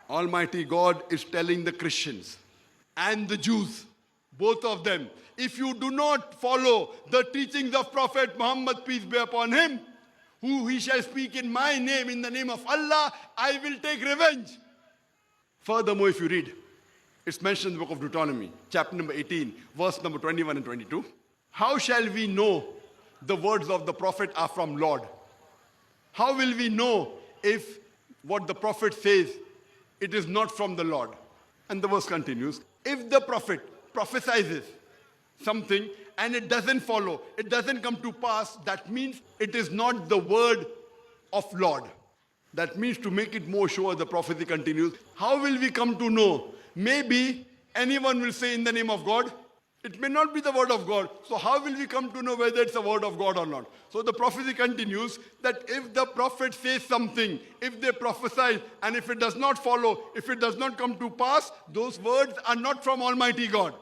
Almighty God is telling the Christians and the Jews, both of them, if you do not follow the teachings of Prophet Muhammad, peace be upon him, who he shall speak in my name, in the name of Allah, I will take revenge. Furthermore, if you read, it's mentioned in the book of Deuteronomy, chapter number 18, verse number 21 and 22. How shall we know the words of the prophet are from Lord? How will we know if what the prophet says, it is not from the Lord? And the verse continues, if the prophet prophesies something and it doesn't follow, it doesn't come to pass, that means it is not the word of Lord. That means, to make it more sure, the prophecy continues, how will we come to know? Maybe anyone will say in the name of God. It may not be the word of God. So how will we come to know whether it's the word of God or not? So the prophecy continues that if the prophet says something, if they prophesy, and if it does not follow, if it does not come to pass, those words are not from Almighty God.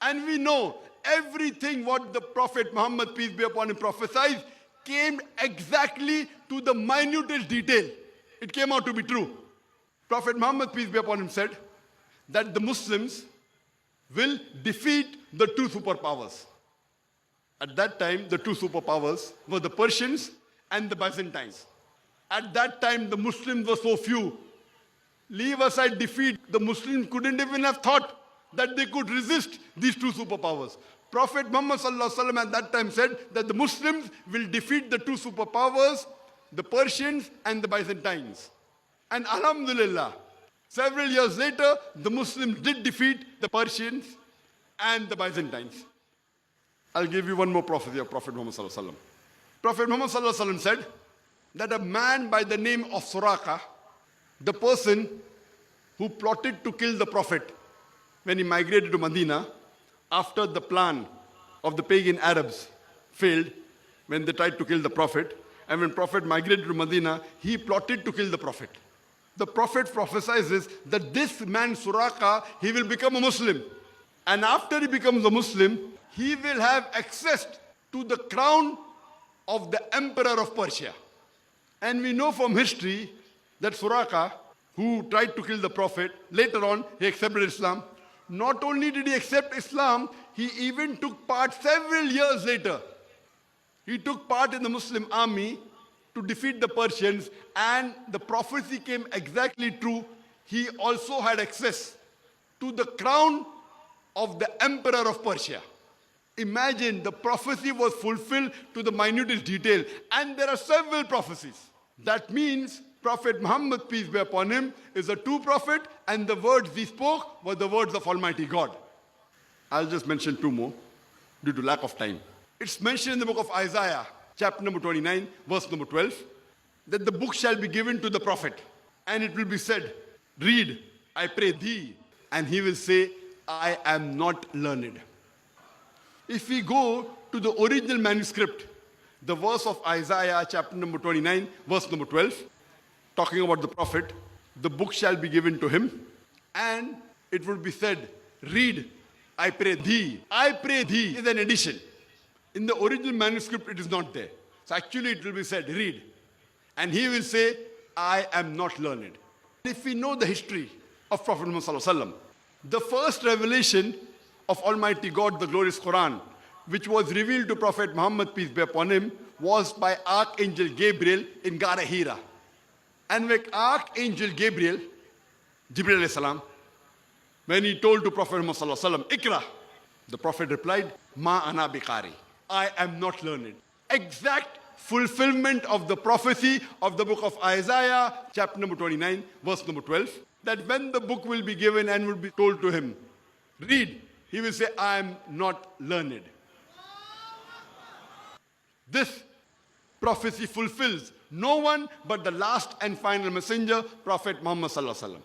And we know everything what the Prophet Muhammad, peace be upon him, prophesied came exactly to the minutest detail. It came out to be true. Prophet Muhammad, peace be upon him, said that the Muslims will defeat the two superpowers. At that time, the two superpowers were the Persians and the Byzantines. At that time, the Muslims were so few. Leave aside defeat, the Muslims couldn't even have thought that they could resist these two superpowers. Prophet Muhammad ﷺ at that time said that the Muslims will defeat the two superpowers, the Persians and the Byzantines. And Alhamdulillah, several years later, the Muslims did defeat the Persians and the Byzantines. I'll give you one more prophecy of Prophet Muhammad ﷺ. Prophet Muhammad ﷺ said that a man by the name of Suraka, the person who plotted to kill the Prophet when he migrated to Medina after the plan of the pagan Arabs failed when they tried to kill the Prophet, and when Prophet migrated to Medina, he plotted to kill the Prophet. The Prophet prophesies that this man Suraka, he will become a Muslim. And after he becomes a Muslim, he will have access to the crown of the emperor of Persia. And we know from history that Suraka, who tried to kill the Prophet, later on he accepted Islam. Not only did he accept Islam, he even took part several years later. He took part in the Muslim army to defeat the Persians, and the prophecy came exactly true. He also had access to the crown of the emperor of Persia. Imagine, the prophecy was fulfilled to the minutest detail, and there are several prophecies. That means Prophet Muhammad, peace be upon him, is a true prophet, and the words he spoke were the words of Almighty God. I'll just mention two more due to lack of time. It's mentioned in the book of Isaiah, chapter number 29, verse number 12, that the book shall be given to the prophet, and it will be said, read, I pray thee, and he will say, I am not learned. If we go to the original manuscript, the verse of Isaiah, chapter number 29, verse number 12, talking about the prophet, the book shall be given to him, and it would be said, read, I pray thee. I pray thee is an addition. In the original manuscript, it is not there. So actually it will be said, read. And he will say, I am not learned. If we know the history of Prophet Muhammad ﷺ, the first revelation of Almighty God, the glorious Quran, which was revealed to Prophet Muhammad, peace be upon him, was by Archangel Gabriel in Gara Hira. And when Archangel Gabriel, Jibreel alayhi salam, when he told to Prophet Muhammad ﷺ, Ikra, the Prophet replied, Ma ana biqari. I am not learned. Exact fulfillment of the prophecy of the book of Isaiah, chapter number 29, verse number 12, that when the book will be given and will be told to him, read, he will say, I am not learned. This prophecy fulfills no one but the last and final messenger, Prophet Muhammad ﷺ.